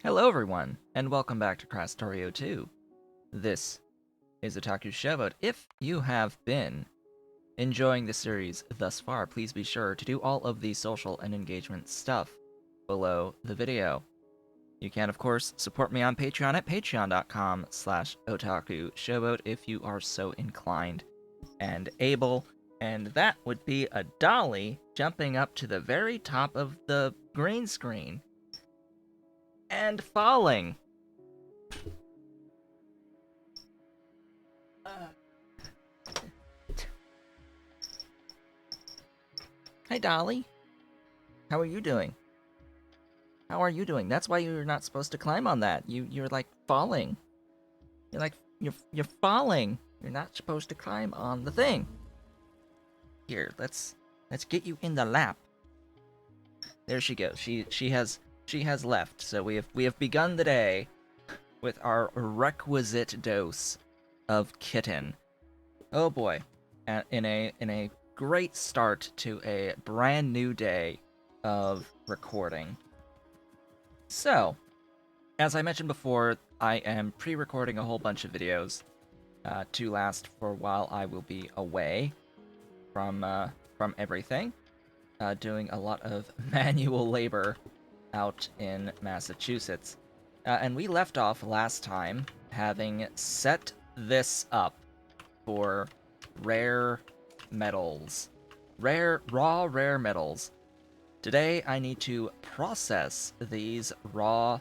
Hello everyone, and welcome back to Krastorio 2. This is Otaku Showboat. If you have been enjoying the series thus far, please be sure to do all of the social and engagement stuff below the video. You can, of course, support me on Patreon at patreon.com/otaku showboat if you are so inclined and able. And that would be a dolly jumping up to the very top of the green screen and falling. Hi, Dolly. How are you doing? How are you doing? That's why you're not supposed to climb on that. You're like falling. You're falling. You're not supposed to climb on the thing. Here, let's get you in the lap. There she goes. She has left. So we have begun the day with our requisite dose of kitten. Oh boy. In a great start to a brand new day of recording. So, as I mentioned before, I am pre-recording a whole bunch of videos to last for while I will be away from everything, doing a lot of manual labor out in Massachusetts. And we left off last time having set this up for rare metals. Rare metals. Today, I need to process these raw,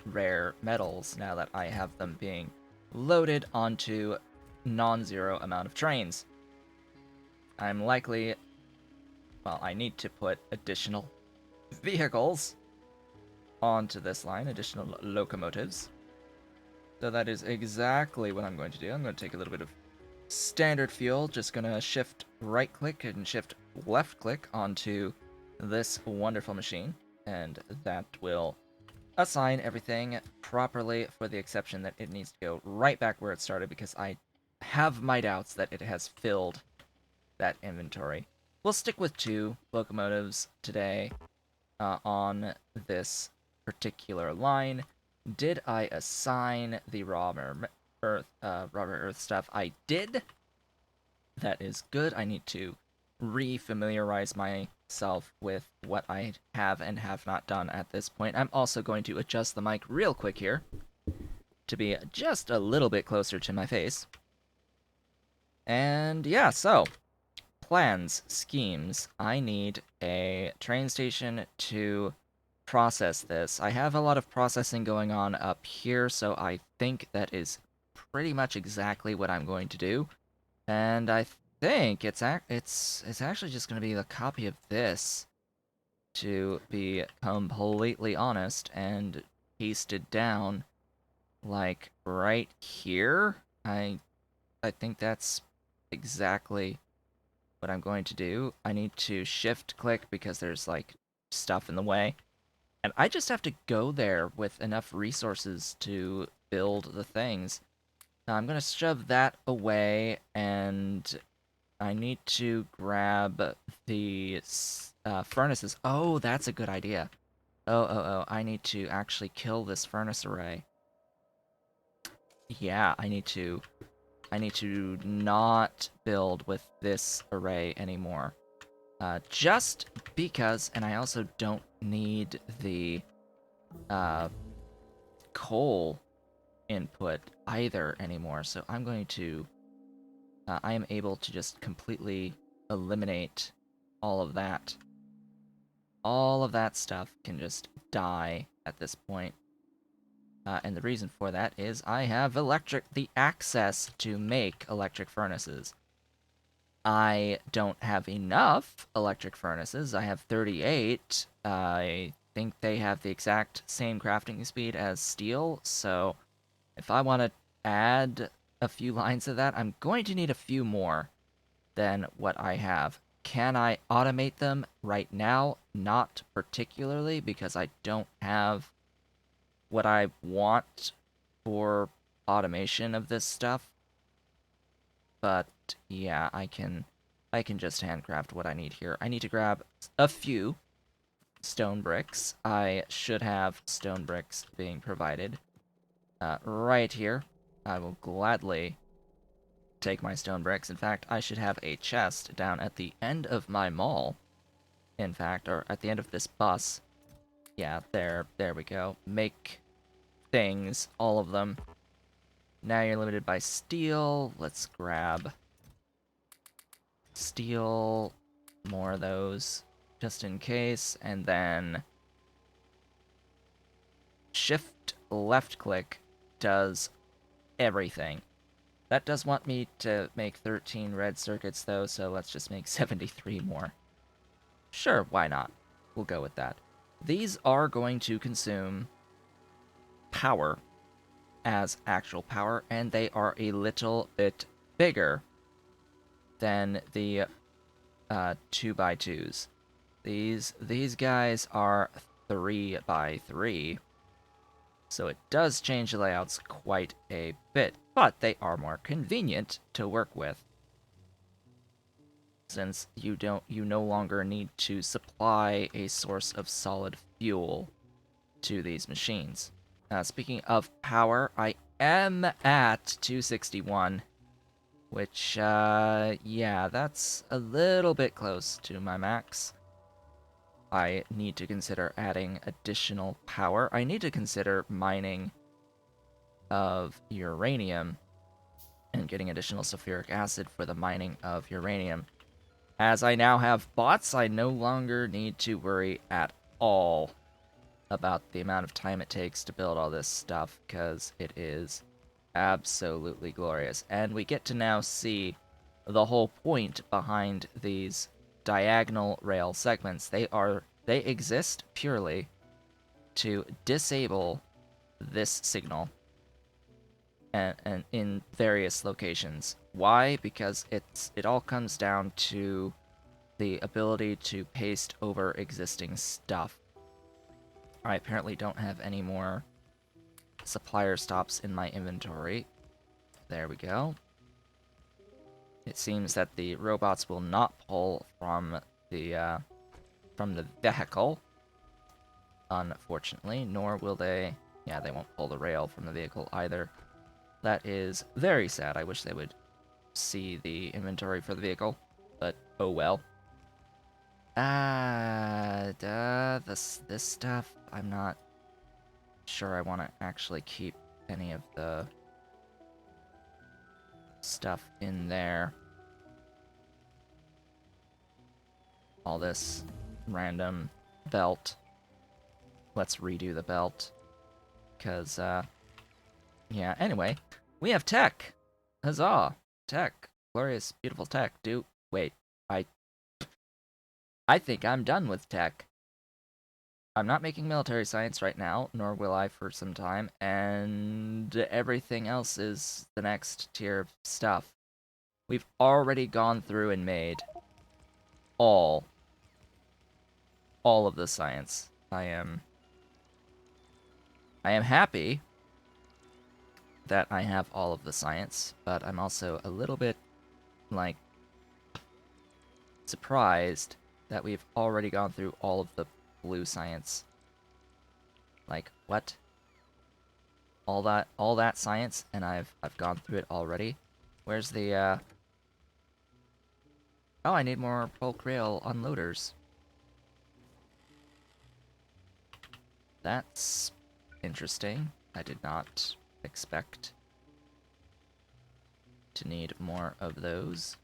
rare metals now that I have them being loaded onto non-zero amount of trains. I'm likely... Well, I need to put additional vehicles onto this line, additional locomotives. So that is exactly what I'm going to do. I'm going to take a little bit of standard fuel, just going to shift right-click and shift left-click onto this wonderful machine, and that will assign everything properly, for the exception that it needs to go right back where it started, because I have my doubts that it has filled that inventory. We'll stick with 2 locomotives today on this particular line. Did I assign the raw earth stuff? I did. That is good. I need to re-familiarize myself with what I have and have not done at this point. I'm also going to adjust the mic real quick here to be just a little bit closer to my face. And yeah, so plans, schemes. I need a train station to process this. I have a lot of processing going on up here, so I think that is pretty much exactly what I'm going to do. And I think it's actually just going to be a copy of this, to be completely honest, and pasted down like right here. I think that's exactly what I'm going to do. I need to shift click because there's like stuff in the way. And I just have to go there with enough resources to build the things. Now I'm going to shove that away, and I need to grab the furnaces. Oh, that's a good idea. Oh, I need to actually kill this furnace array. Yeah, I need to not build with this array anymore. Just because, and I also don't need the coal input either anymore, so I'm going to I am able to just completely eliminate all of that. All of that stuff can just die at this point. And the reason for that is I have the access to make electric furnaces. I don't have enough electric furnaces. I have 38. I think they have the exact same crafting speed as steel, so if I want to add a few lines of that, I'm going to need a few more than what I have. Can I automate them right now? Not particularly, because I don't have what I want for automation of this stuff. But yeah, I can just handcraft what I need here. I need to grab a few stone bricks. I should have stone bricks being provided right here. I will gladly take my stone bricks. In fact, I should have a chest down at the end of my mall. In fact, or at the end of this bus. Yeah, there we go. Make things, all of them. Now you're limited by steel. Let's grab steel, more of those, just in case, and then shift left click does everything. That does want me to make 13 red circuits though, so let's just make 73 more. Sure, why not? We'll go with that. These are going to consume power as actual power, and they are a little bit bigger than the 2x2s. These guys are 3x3, so it does change the layouts quite a bit, but they are more convenient to work with, since you no longer need to supply a source of solid fuel to these machines. Speaking of power, I am at 261, which, yeah, that's a little bit close to my max. I need to consider adding additional power. I need to consider mining of uranium and getting additional sulfuric acid for the mining of uranium. As I now have bots, I no longer need to worry at all about the amount of time it takes to build all this stuff, because it is absolutely glorious. And we get to now see the whole point behind these diagonal rail segments. They exist purely to disable this signal and in various locations. Why? Because it all comes down to the ability to paste over existing stuff. I apparently don't have any more supplier stops in my inventory. There we go. It seems that the robots will not pull from the vehicle, unfortunately, nor will they... Yeah, they won't pull the rail from the vehicle either. That is very sad. I wish they would see the inventory for the vehicle, but oh well. This stuff, I'm not sure I want to actually keep any of the stuff in there. All this random belt. Let's redo the belt. Because, yeah, anyway, we have tech! Huzzah! Tech. Glorious, beautiful tech. Wait, I think I'm done with tech. I'm not making military science right now, nor will I for some time, and everything else is the next tier of stuff. We've already gone through and made all of the science. I am happy that I have all of the science, but I'm also a little bit, like, surprised that we've already gone through all of the blue science. Like, what? All that science, and I've gone through it already? Where's the, Oh, I need more bulk rail unloaders. That's interesting. I did not expect to need more of those.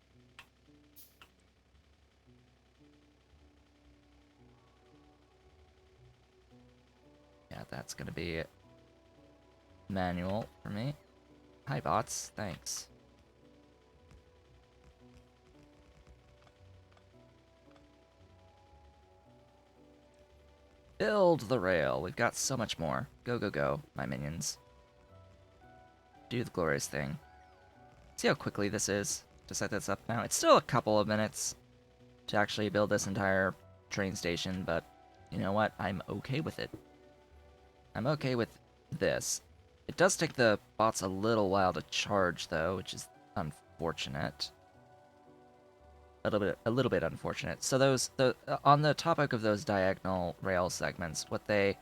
Yeah, that's gonna be manual for me. Hi, bots. Thanks. Build the rail. We've got so much more. Go, go, go, my minions. Do the glorious thing. See how quickly this is to set this up now? It's still a couple of minutes to actually build this entire train station, but you know what? I'm okay with it. I'm okay with this. It does take the bots a little while to charge, though, which is unfortunate. a little bit unfortunate. So on the topic of those diagonal rail segments, what they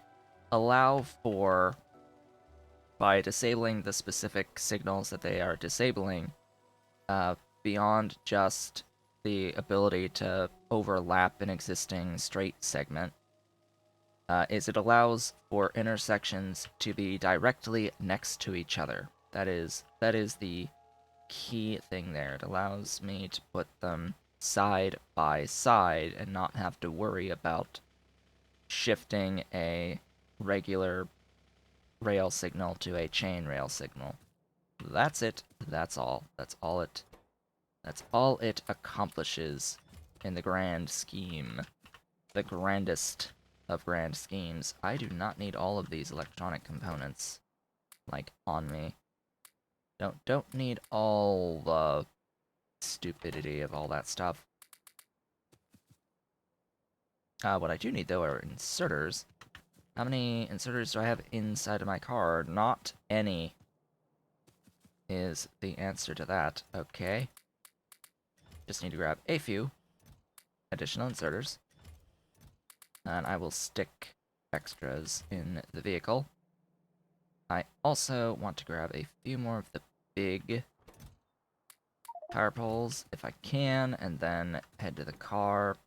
allow for by disabling the specific signals that they are disabling, uh, beyond just the ability to overlap an existing straight segment, is it allows for intersections to be directly next to each other. That is the key thing there. It allows me to put them side by side and not have to worry about shifting a regular rail signal to a chain rail signal. That's it. That's all. That's all it accomplishes in the grand scheme. The grandest of grand schemes. I do not need all of these electronic components, like, on me. Don't need all the stupidity of all that stuff. What I do need, though, are inserters. How many inserters do I have inside of my car? Not any is the answer to that. Okay. Just need to grab a few additional inserters. And I will stick extras in the vehicle. I also want to grab a few more of the big power poles if I can, and then head to the car,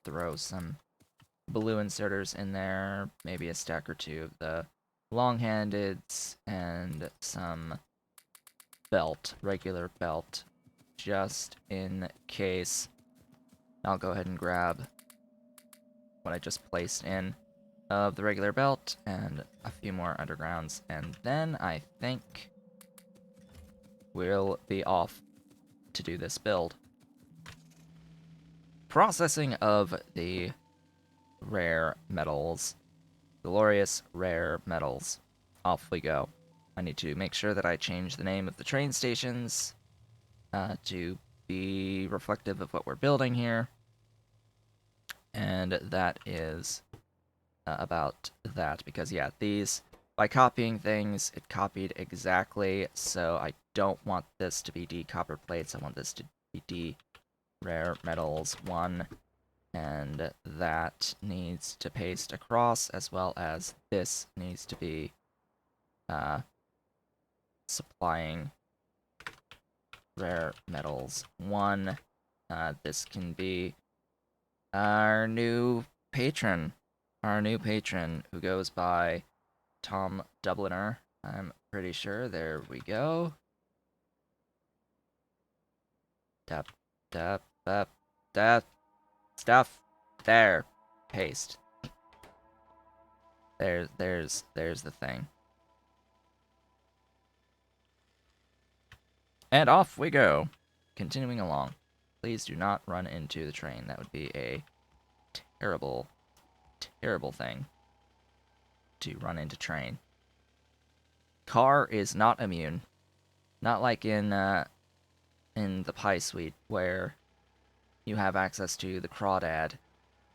throw some blue inserters in there, maybe a stack or two of the long-handeds, and some regular belt, just in case. I'll go ahead and grab what I just placed in of the regular belt and a few more undergrounds, and then I think we'll be off to do this build. Processing of the rare metals. Glorious rare metals. Off we go. I need to make sure that I change the name of the train stations to be reflective of what we're building here. And that is about that, because yeah, these, by copying things, it copied exactly, so I don't want this to be D copper plates, I want this to be D rare metals 1, and that needs to paste across, as well as this needs to be supplying rare metals 1. This can be our new patron. Our new patron, who goes by Tom Dubliner, I'm pretty sure. There we go. Tap, tap, tap, tap. Stuff. There. Paste. There's the thing. And off we go. Continuing along. Please do not run into the train. That would be a terrible, terrible thing to run into train. Car is not immune. Not like in the Pi Suite, where you have access to the Crawdad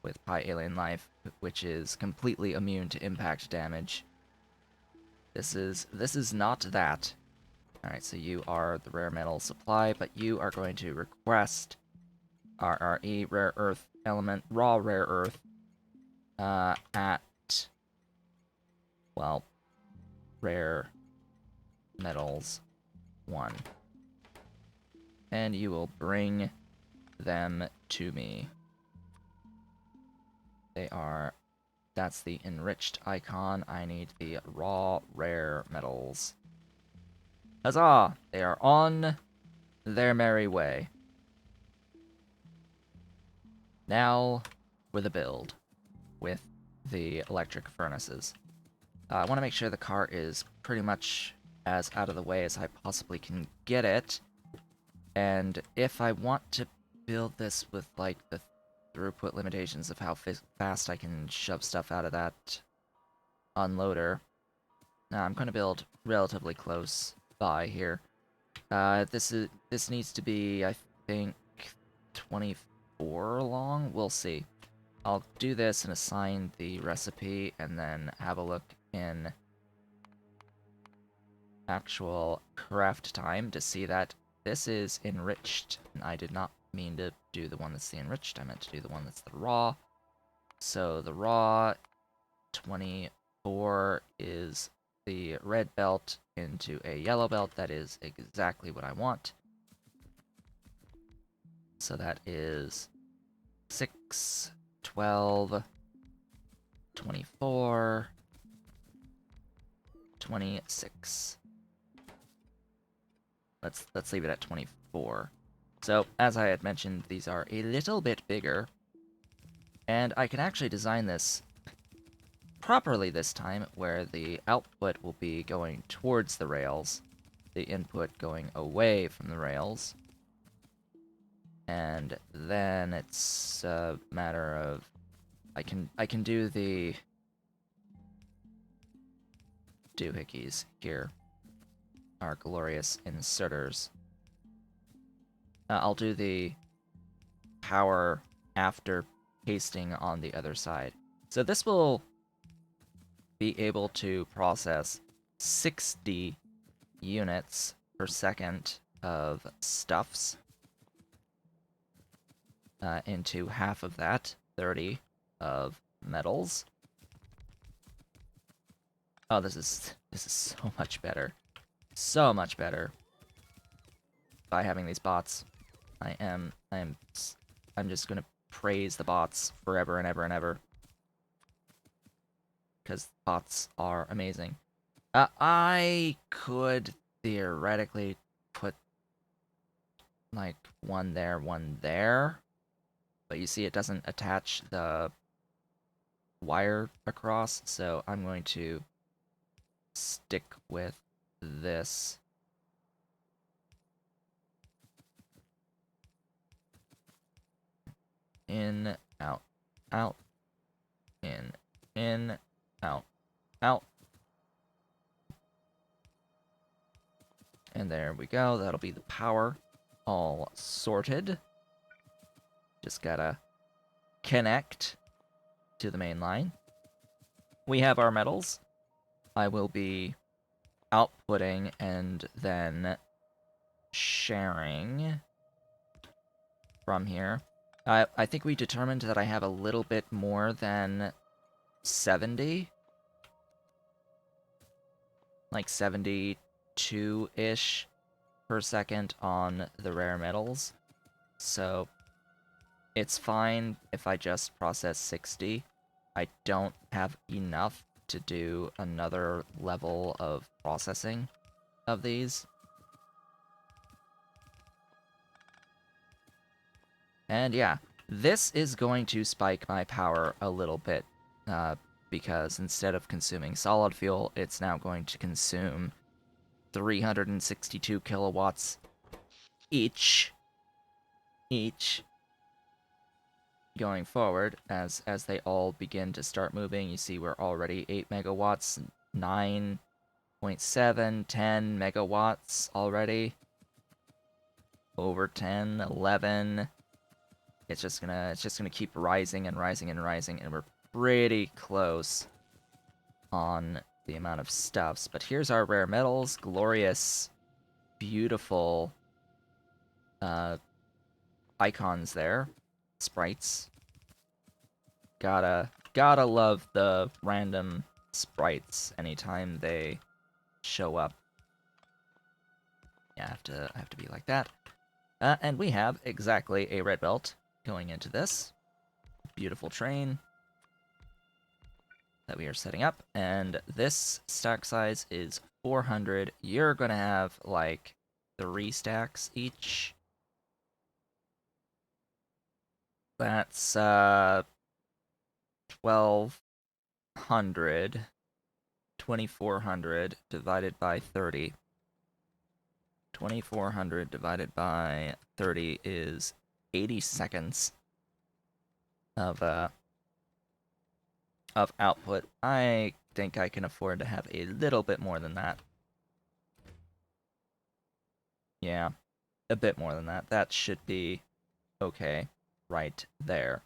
with Pi Alien Life, which is completely immune to impact damage. This is not that. Alright, so you are the rare metal supply, but you are going to request RRE, rare earth element, raw rare earth, at, well, rare metals 1. And you will bring them to me. They are, that's the enriched icon. I need the raw rare metals. Huzzah! They are on their merry way. Now for the build with the electric furnaces. I want to make sure the car is pretty much as out of the way as I possibly can get it. And if I want to build this with, like, the throughput limitations of how fast I can shove stuff out of that unloader, I'm going to build relatively close by here. This needs to be, I think, 24 long? We'll see. I'll do this and assign the recipe, and then have a look in actual craft time to see that this is enriched, and I did not mean to do the one that's the enriched. I meant to do the one that's the raw. So the raw 24 is the red belt into a yellow belt. That is exactly what I want. So that is 6, 12, 24, 26. Let's leave it at 24. So, as I had mentioned, these are a little bit bigger, and I can actually design this properly this time, where the output will be going towards the rails, the input going away from the rails, and then it's a matter of I can do the doohickeys here, our glorious inserters. I'll do the power after pasting on the other side. So this will be able to process 60 units per second of stuffs into half of that, 30 of metals. Oh, this is so much better. So much better by having these bots. I'm just gonna praise the bots forever and ever and ever, because bots are amazing. I could theoretically put like one there, but you see it doesn't attach the wire across, so I'm going to stick with this. In, out, out, in, out, out. And there we go. That'll be the power all sorted. Just gotta connect to the main line. We have our metals. I will be outputting and then sharing from here. I think we determined that I have a little bit more than 70. Like 72-ish per second on the rare metals. So it's fine if I just process 60. I don't have enough to do another level of processing of these. And yeah, this is going to spike my power a little bit, because instead of consuming solid fuel, it's now going to consume 362 kilowatts each going forward. As they all begin to start moving, you see we're already 8 megawatts, 9.7, 10 megawatts already, over 10, 11. It's just gonna keep rising and rising and rising, and we're pretty close on the amount of stuffs. But here's our rare metals, glorious, beautiful icons there, sprites. Gotta love the random sprites anytime they show up. Yeah, I have to be like that. And we have exactly a red belt going into this beautiful train that we are setting up, and this stack size is 400. You're gonna have like 3 stacks each. That's 1200, 2400 divided by 30. 2400 divided by 30 is 80 seconds of output. I think I can afford to have a little bit more than that. Yeah, a bit more than that. That should be okay right there.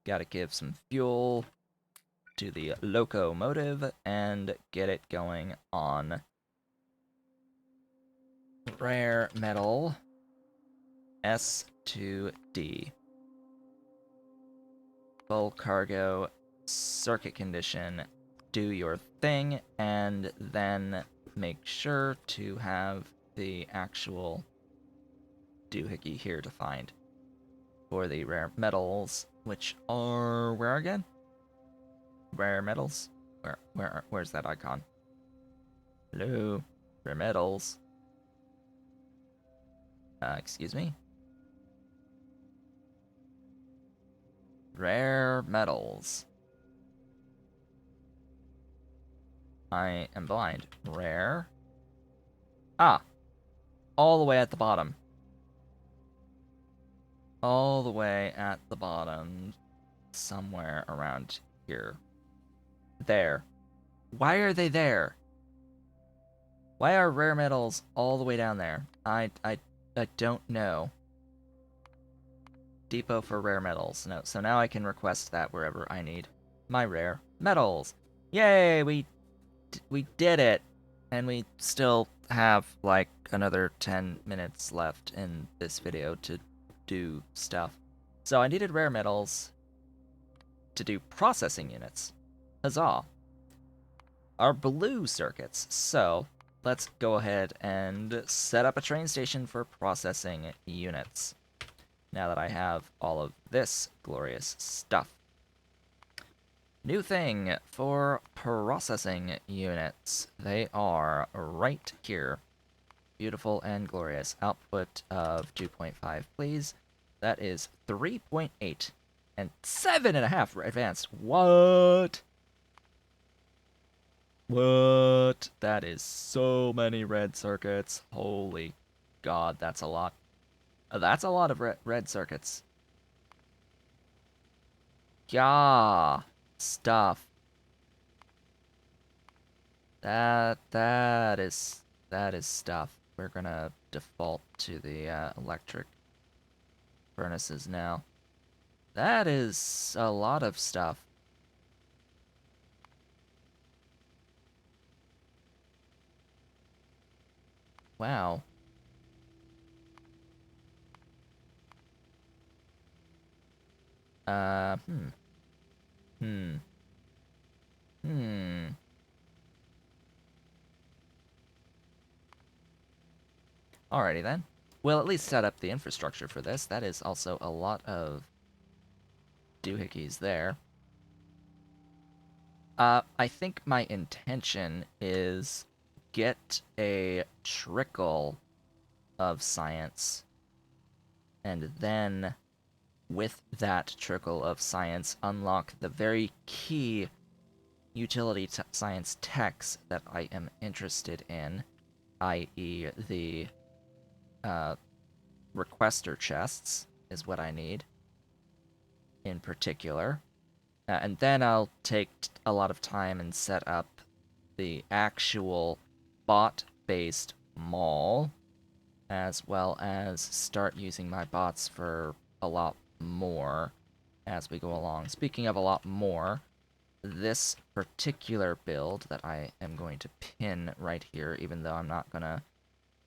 Gotta give some fuel to the locomotive and get it going on rare metal S to D. Full cargo, circuit condition, do your thing, and then make sure to have the actual doohickey here to find for the rare metals, which are where again? Rare metals? Where's that icon? Hello? Rare metals. Excuse me? Rare metals. I am blind. Rare. Ah! All the way at the bottom. All the way at the bottom. Somewhere around here. There. Why are they there? Why are rare metals all the way down there? I don't know. Depot for rare metals. No, so now I can request that wherever I need my rare metals. Yay, we did it. And we still have like another 10 minutes left in this video to do stuff. So I needed rare metals to do processing units. Huzzah. Our blue circuits. So let's go ahead and set up a train station for processing units. Now that I have all of this glorious stuff. New thing for processing units. They are right here. Beautiful and glorious. Output of 2.5, please. That is 3.8 and 7.5 advanced. What? What? That is so many red circuits. Holy God, that's a lot. That's a lot of red circuits. Yeah, stuff. That is stuff. We're gonna default to the electric furnaces now. That is a lot of stuff. Wow. Hmm. Hmm. Hmm. Alrighty then. We'll at least set up the infrastructure for this. That is also a lot of doohickeys there. I think my intention is get a trickle of science, and then with that trickle of science, unlock the very key utility science techs that I am interested in, i.e. the requester chests is what I need in particular. And then I'll take a lot of time and set up the actual bot-based mall, as well as start using my bots for a lot more as we go along. Speaking of a lot more, this particular build that I am going to pin right here, even though I'm not going to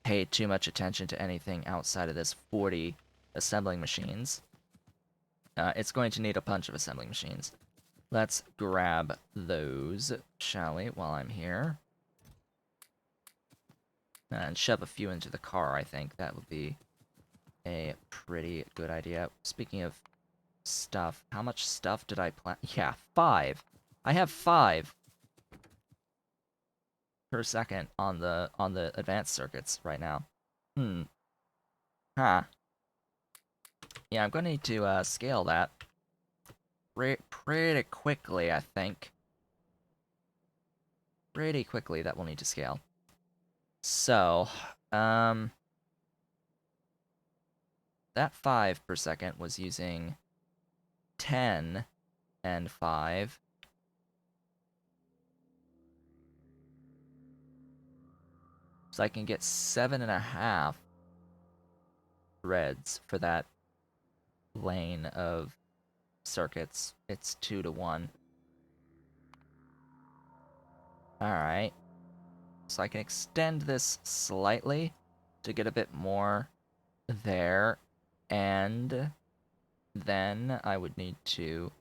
pay too much attention to anything outside of this 40 assembling machines, it's going to need a bunch of assembling machines. Let's grab those, shall we, while I'm here. And shove a few into the car, I think. That would be a pretty good idea. Speaking of stuff, how much stuff did I plan? Yeah, 5. I have 5 per second on the advanced circuits right now. Huh. Yeah, I'm going to need to scale that pretty quickly, I think. Pretty quickly that will need to scale. So, that 5 per second was using 10 and 5. So I can get 7.5 reds for that lane of circuits. It's 2 to 1. Alright. So I can extend this slightly to get a bit more there. And then I would need to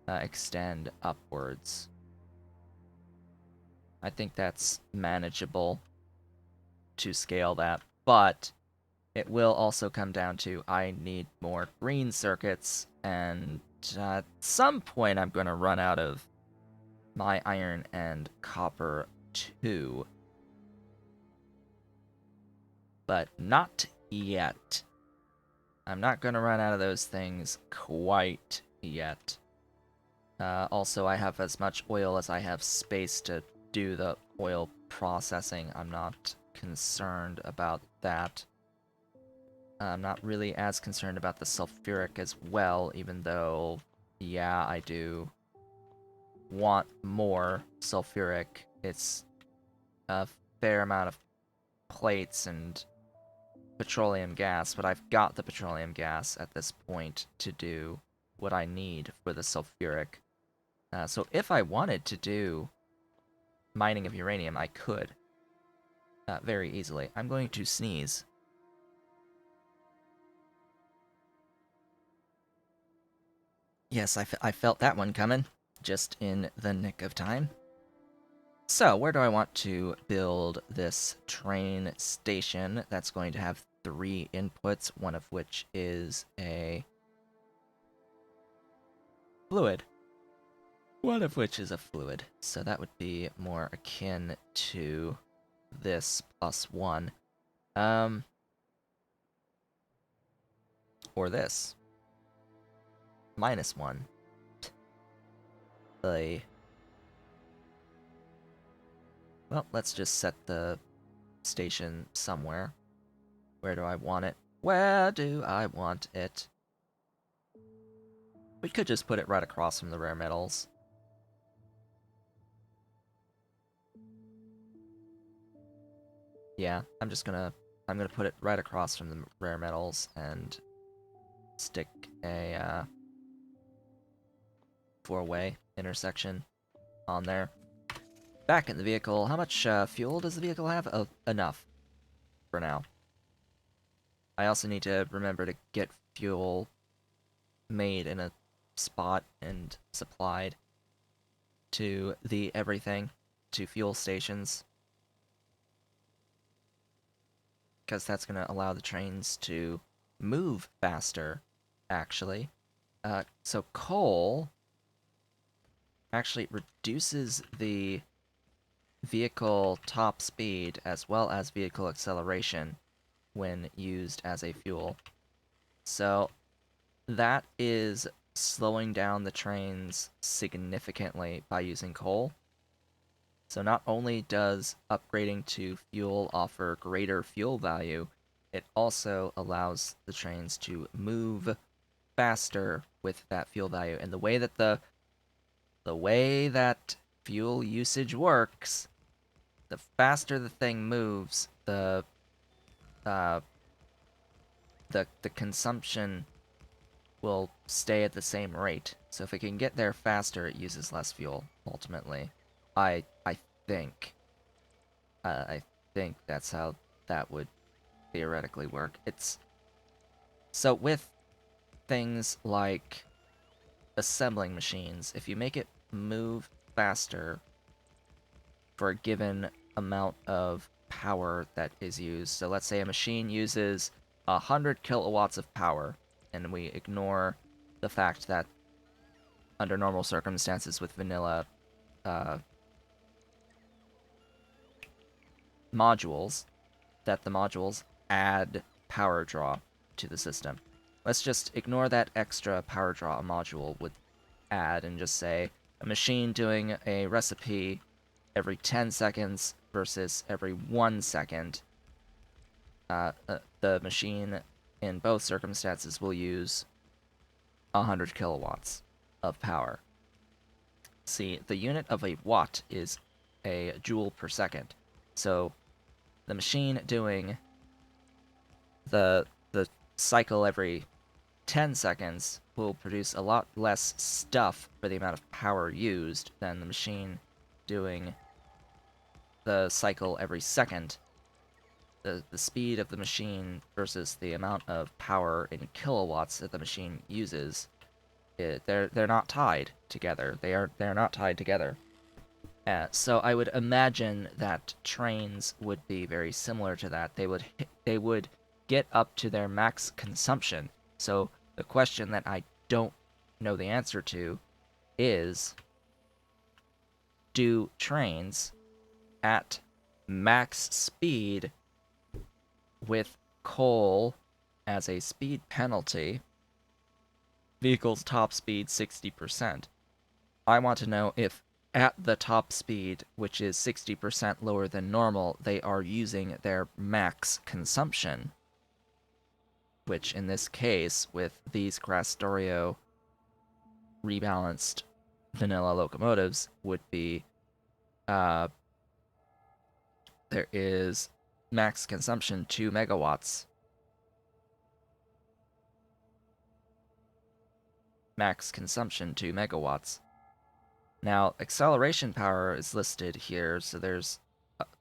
extend upwards. I think that's manageable to scale that, but it will also come down to I need more green circuits, and at some point I'm going to run out of my iron and copper too. But not yet. I'm not going to run out of those things quite yet. Also, I have as much oil as I have space to do the oil processing. I'm not concerned about that. I'm not really as concerned about the sulfuric as well, even though, yeah, I do want more sulfuric. It's a fair amount of plates and petroleum gas, but I've got the petroleum gas at this point to do what I need for the sulfuric. So if I wanted to do mining of uranium, I could very easily. I'm going to sneeze. Yes, I felt that one coming, just in the nick of time. So, where do I want to build this train station that's going to have 3 inputs, one of which is a fluid? One of which is a fluid. So that would be more akin to this +1. Or this. -1. Well, let's just set the station somewhere. Where do I want it? Where do I want it? We could just put it right across from the rare metals. Yeah, I'm gonna put it right across from the rare metals and stick a 4-way intersection on there. Back in the vehicle, how much fuel does the vehicle have? Enough for now. I also need to remember to get fuel made in a spot and supplied to the everything, to fuel stations, because that's going to allow the trains to move faster, actually. So coal actually reduces the vehicle top speed as well as vehicle acceleration when used as a fuel. So that is slowing down the trains significantly by using coal. So not only does upgrading to fuel offer greater fuel value, it also allows the trains to move faster with that fuel value. And the way that fuel usage works, the faster the thing moves, the consumption will stay at the same rate. So if it can get there faster, it uses less fuel ultimately. I think. I think that's how that would theoretically work. It's so with things like assembling machines, if you make it move faster for a given amount of power that is used, so let's say a machine uses 100 kilowatts of power, and we ignore the fact that under normal circumstances with vanilla modules, that the modules add power draw to the system. Let's just ignore that extra power draw a module would add and just say a machine doing a recipe every 10 seconds versus every 1 second. The machine in both circumstances will use 100 kilowatts of power. See, the unit of a watt is a joule per second. So the machine doing the cycle every 10 seconds will produce a lot less stuff for the amount of power used than the machine doing the cycle every second. the speed of the machine versus the amount of power in kilowatts that the machine uses, they're not tied together. They're not tied together. So I would imagine that trains would be very similar to that. They would get up to their max consumption. So the question that I don't know the answer to is, do trains at max speed with coal as a speed penalty, vehicles top speed 60%. I want to know if at the top speed, which is 60% lower than normal, they are using their max consumption, which in this case, with these Krastorio rebalanced vanilla locomotives, would be there is max consumption 2 megawatts. Max consumption 2 megawatts. Now, acceleration power is listed here, so there's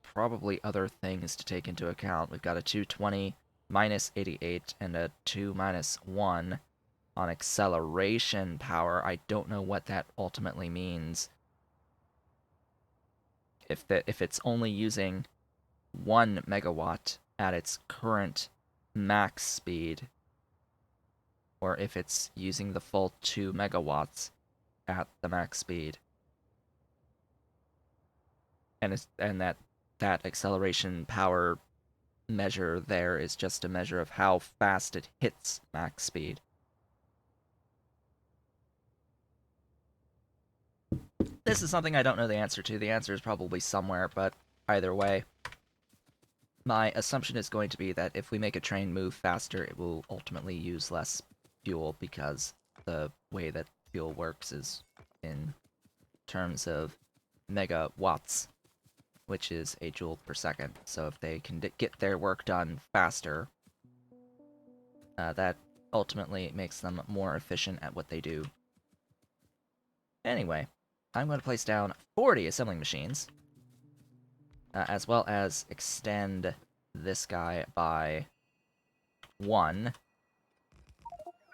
probably other things to take into account. We've got a 220 minus 88 and a 2 minus 1 on acceleration power. I don't know what that ultimately means. If it's only using 1 megawatt at its current max speed, or if it's using the full 2 megawatts at the max speed. And that acceleration power measure there is just a measure of how fast it hits max speed. This is something I don't know the answer to. The answer is probably somewhere, but either way, my assumption is going to be that if we make a train move faster, it will ultimately use less fuel, because the way that fuel works is in terms of megawatts, which is a joule per second. So if they can get their work done faster, that ultimately makes them more efficient at what they do. Anyway, I'm going to place down 40 assembling machines, as well as extend this guy by 1,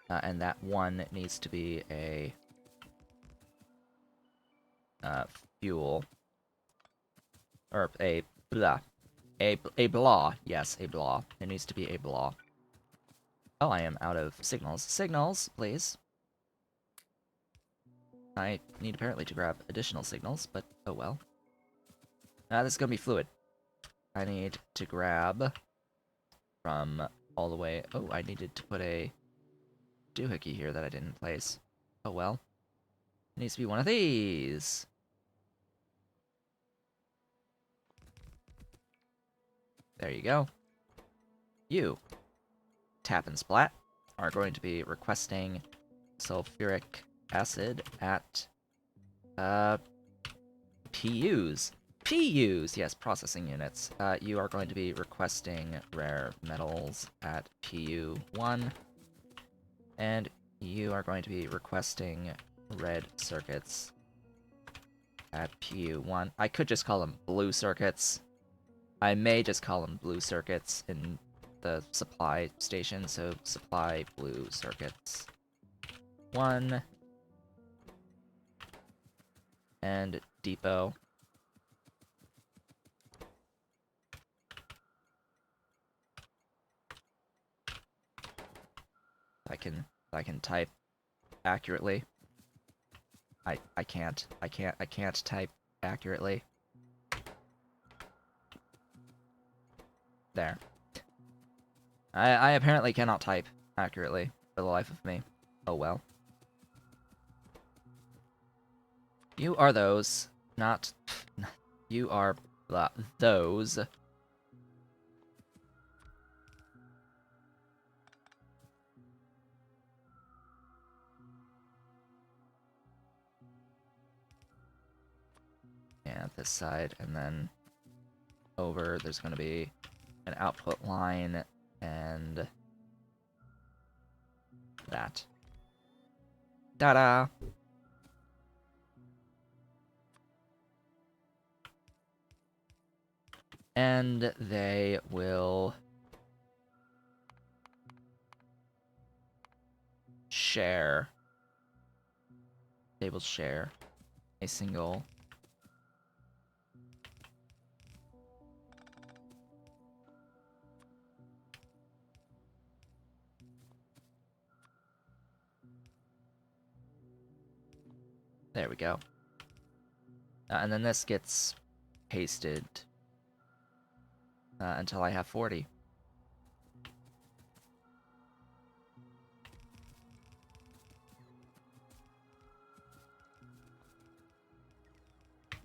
and that 1 needs to be a fuel, or a blah. A blah. Yes, a blah. It needs to be a blah. Oh, I am out of signals. Signals, please. I need apparently to grab additional signals, but oh well. This is gonna be fluid. I need to grab from all the way... Oh, I needed to put a doohickey here that I didn't place. Oh well. It needs to be one of these. There you go. You, Tap and Splat, are going to be requesting sulfuric acid at PUs. PUs, yes, processing units. You are going to be requesting rare metals at PU1, and you are going to be requesting red circuits at PU1. I could just call them blue circuits. I may just call them blue circuits in the supply station, so supply blue circuits 1, and depot. I can type accurately. I can't type accurately. There. I apparently cannot type accurately for the life of me. Oh well. You are those, not... You are those. Yeah, this side, and then over, there's going to be an output line, and that. Ta-da! And they will share. They will share a single there we go. And then this gets pasted until I have 40.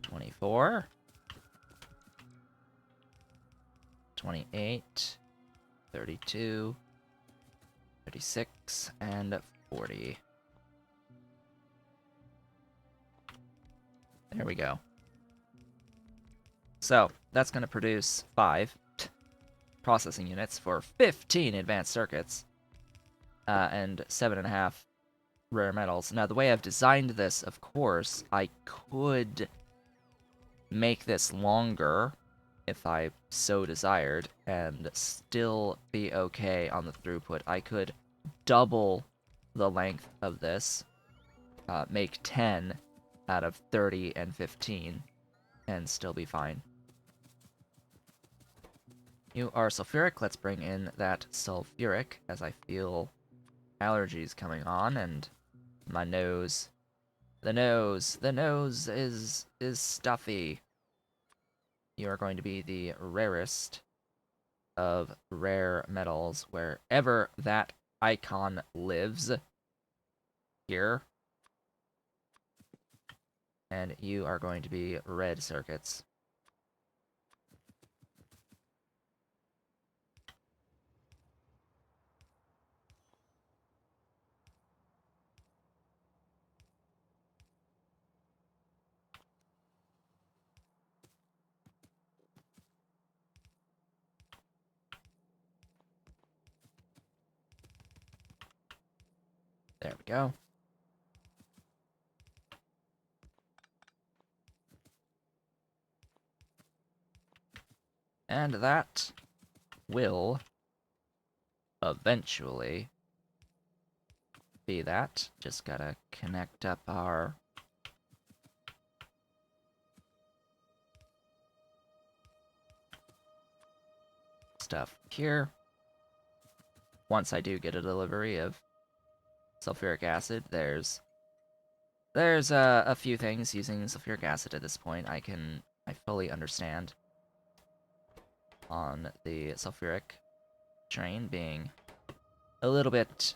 $24, 28, 32, 36, and 40. There we go. So, that's going to produce 5 processing units for 15 advanced circuits and 7.5 rare metals. Now, the way I've designed this, of course, I could make this longer if I so desired and still be okay on the throughput. I could double the length of this, make 10 out of 30 and 15, and still be fine. You are sulfuric. Let's bring in that sulfuric, as I feel allergies coming on, and my nose. The nose is stuffy. You are going to be the rarest of rare metals wherever that icon lives. Here. And you are going to be red circuits. There we go. And that will eventually be that. Just gotta connect up our stuff here. Once I do get a delivery of sulfuric acid, there's a few things using sulfuric acid at this point I fully understand. On the sulfuric train being a little bit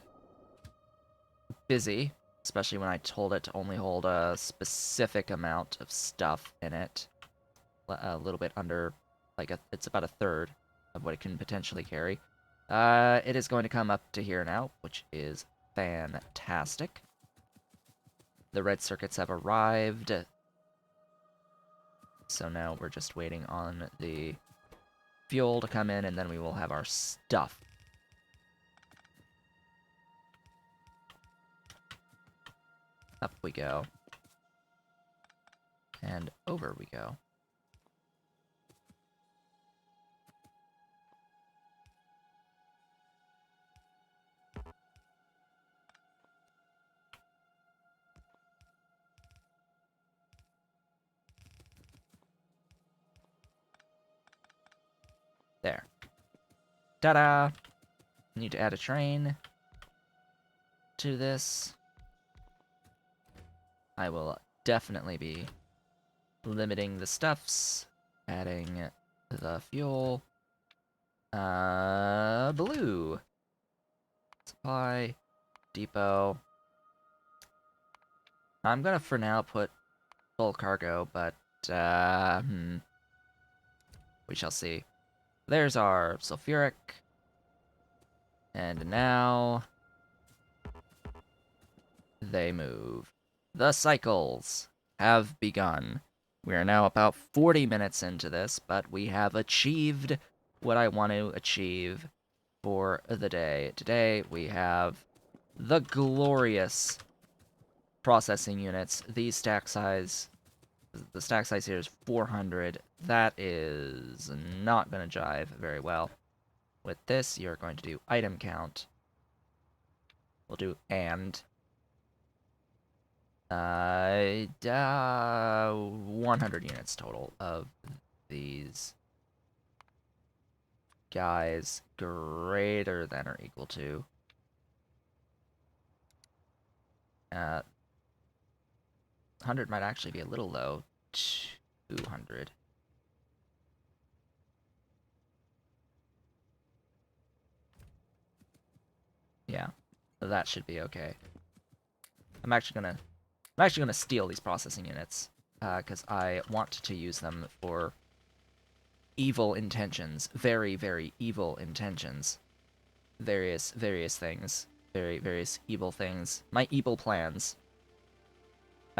busy, especially when I told it to only hold a specific amount of stuff in it. A little bit under, it's about a third of what it can potentially carry. It is going to come up to here now, which is fantastic. The red circuits have arrived. So now we're just waiting on the fuel to come in, and then we will have our stuff. Up we go. And over we go. There. Ta-da! Need to add a train to this. I will definitely be limiting the stuffs, adding the fuel. Blue. Supply. Depot. I'm gonna for now put full cargo, but, we shall see. There's our sulfuric. And now they move. The cycles have begun. We are now about 40 minutes into this, but we have achieved what I want to achieve for the day. Today we have the glorious processing units. These stack size The stack size here is 400. That is not going to jive very well. With this, you're going to do item count. We'll do and. 100 units total of these guys greater than or equal to 100 might actually be a little low. 200. Yeah, that should be okay. I'm actually gonna steal these processing units because I want to use them for evil intentions, very, very evil intentions, various things, various evil things, my evil plans.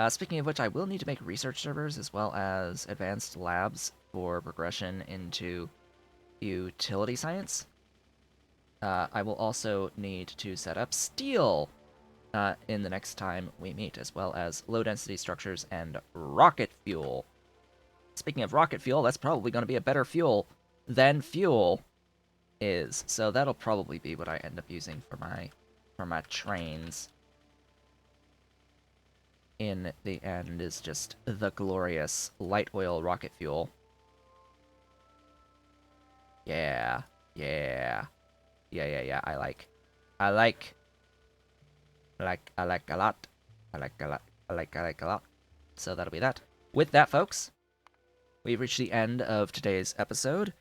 Speaking of which, I will need to make research servers as well as advanced labs for progression into utility science. I will also need to set up steel in the next time we meet, as well as low-density structures and rocket fuel. Speaking of rocket fuel, that's probably going to be a better fuel than fuel is, so that'll probably be what I end up using for my trains. In the end, is just the glorious light oil rocket fuel. Yeah, yeah, yeah. I like a lot. I like a lot. I like a lot. So that'll be that. With that, folks, we've reached the end of today's episode.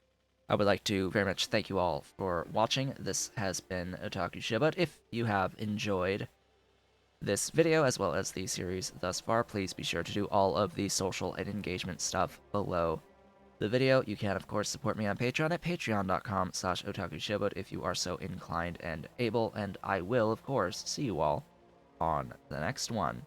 I would like to very much thank you all for watching. This has been Otaku Showboat. If you have enjoyed this video as well as the series thus far, please be sure to do all of the social and engagement stuff below the video. You can, of course, support me on Patreon at patreon.com/otakushowboat if you are so inclined and able, and I will, of course, see you all on the next one.